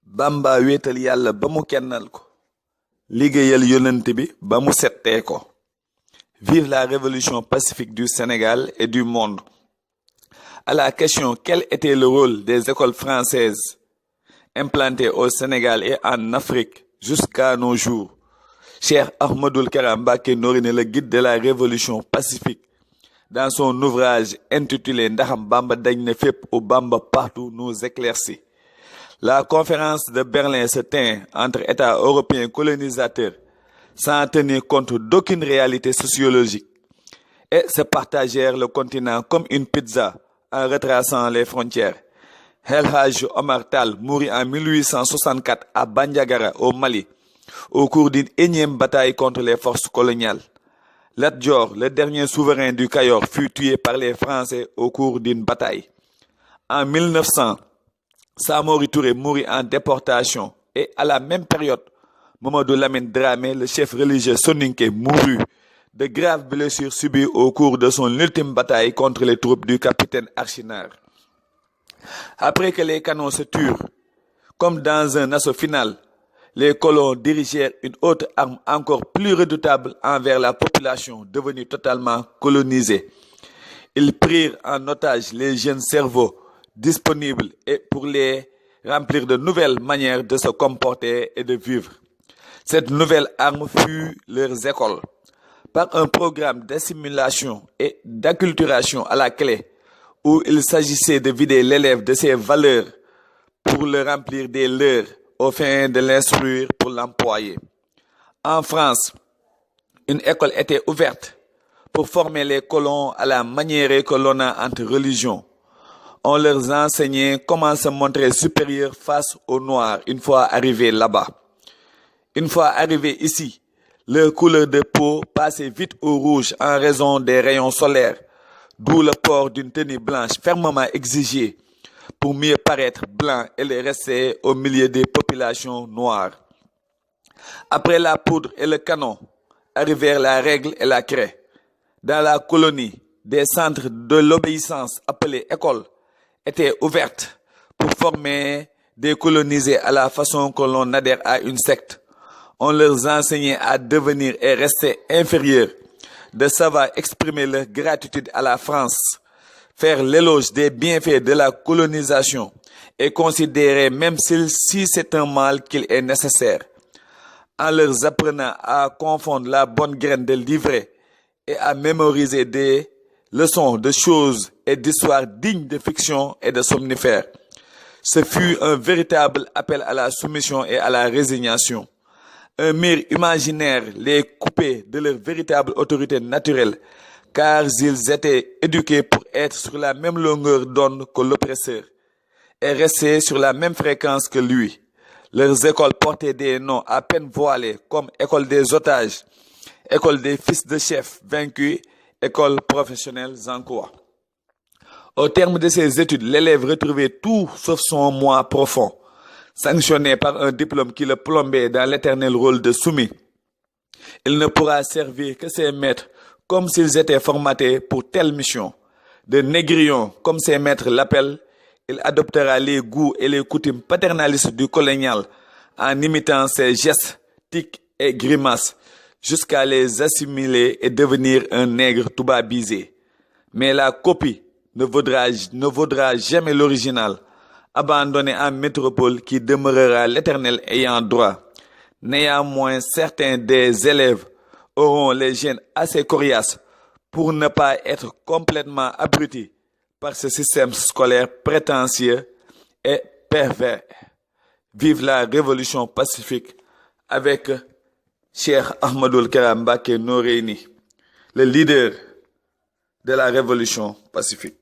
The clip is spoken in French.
Bamba wéetal yàlla ba mu kennal ko liggéeyal yonent bi ba mu settee ko. Vive la révolution pacifique du Sénégal et du monde. À la question quel était le rôle des écoles françaises implantées au Sénégal et en Afrique jusqu'à nos jours, Cheikh Ahmadoul Kara Mbacké Noreyni, le guide de la révolution pacifique, dans son ouvrage intitulé Ndaxam Bamba dañ na fépp ou Bamba partout, nous éclaircit. La conférence de Berlin se tint entre États européens colonisateurs sans tenir compte d'aucune réalité sociologique et se partagèrent le continent comme une pizza en retraçant les frontières. El Hadj Omar Tall mourut en 1864 à Bandiagara au Mali au cours d'une énième bataille contre les forces coloniales. Lat Dior, le dernier souverain du Kayor, fut tué par les Français au cours d'une bataille. En 1900, Samori Touré mourut en déportation et à la même période, Mamadou Lamine Dramé, le chef religieux soninké, mourut de graves blessures subies au cours de son ultime bataille contre les troupes du capitaine Archinard. Après que les canons se turent, comme dans un assaut final, les colons dirigèrent une autre arme encore plus redoutable envers la population devenue totalement colonisée. Ils prirent en otage les jeunes cerveaux disponibles et pour les remplir de nouvelles manières de se comporter et de vivre. Cette nouvelle arme fut leurs écoles. Par un programme d'assimilation et d'acculturation à la clé, où il s'agissait de vider l'élève de ses valeurs pour le remplir des leurs, au fin de l'instruire pour l'employer. En France, une école était ouverte pour former les colons à la manière que l'on a entre religions. On leur enseignait comment se montrer supérieur face aux Noirs une fois arrivés là-bas. Une fois arrivés ici, leur couleur de peau passait vite au rouge en raison des rayons solaires, d'où le port d'une tenue blanche fermement exigée pour mieux paraître blanc et les rester au milieu des populations noires. Après la poudre et le canon, arrivèrent la règle et la craie. Dans la colonie, des centres de l'obéissance appelés écoles étaient ouvertes pour former des colonisés à la façon que l'on adhère à une secte. On leur enseignait à devenir et rester inférieurs, de savoir exprimer leur gratitude à la France, faire l'éloge des bienfaits de la colonisation et considérer même si c'est un mal qu'il est nécessaire, en leur apprenant à confondre la bonne graine de l'ivraie et à mémoriser des leçons de choses et d'histoires dignes de fiction et de somnifères. Ce fut un véritable appel à la soumission et à la résignation. Un mur imaginaire les coupait de leur véritable autorité naturelle, car ils étaient éduqués pour être sur la même longueur d'onde que l'oppresseur et rester sur la même fréquence que lui. Leurs écoles portaient des noms à peine voilés comme école des otages, école des fils de chefs vaincus, école professionnelle en quoi. Au terme de ces études, l'élève retrouvait tout sauf son moi profond, sanctionné par un diplôme qui le plombait dans l'éternel rôle de soumis. Il ne pourra servir que ses maîtres comme s'ils étaient formatés pour telle mission. De négrillon, comme ses maîtres l'appellent, il adoptera les goûts et les coutumes paternalistes du colonial en imitant ses gestes, tics et grimaces jusqu'à les assimiler et devenir un nègre toubabisé. Mais la copie ne vaudra jamais l'original, abandonné en métropole qui demeurera l'éternel ayant droit. Néanmoins, certains des élèves auront les gènes assez coriaces pour ne pas être complètement abrutis par ce système scolaire prétentieux et pervers. Vive la révolution pacifique avec Cheikh Ahmadoul Kara Mbacké Noreyni, le leader de la révolution pacifique.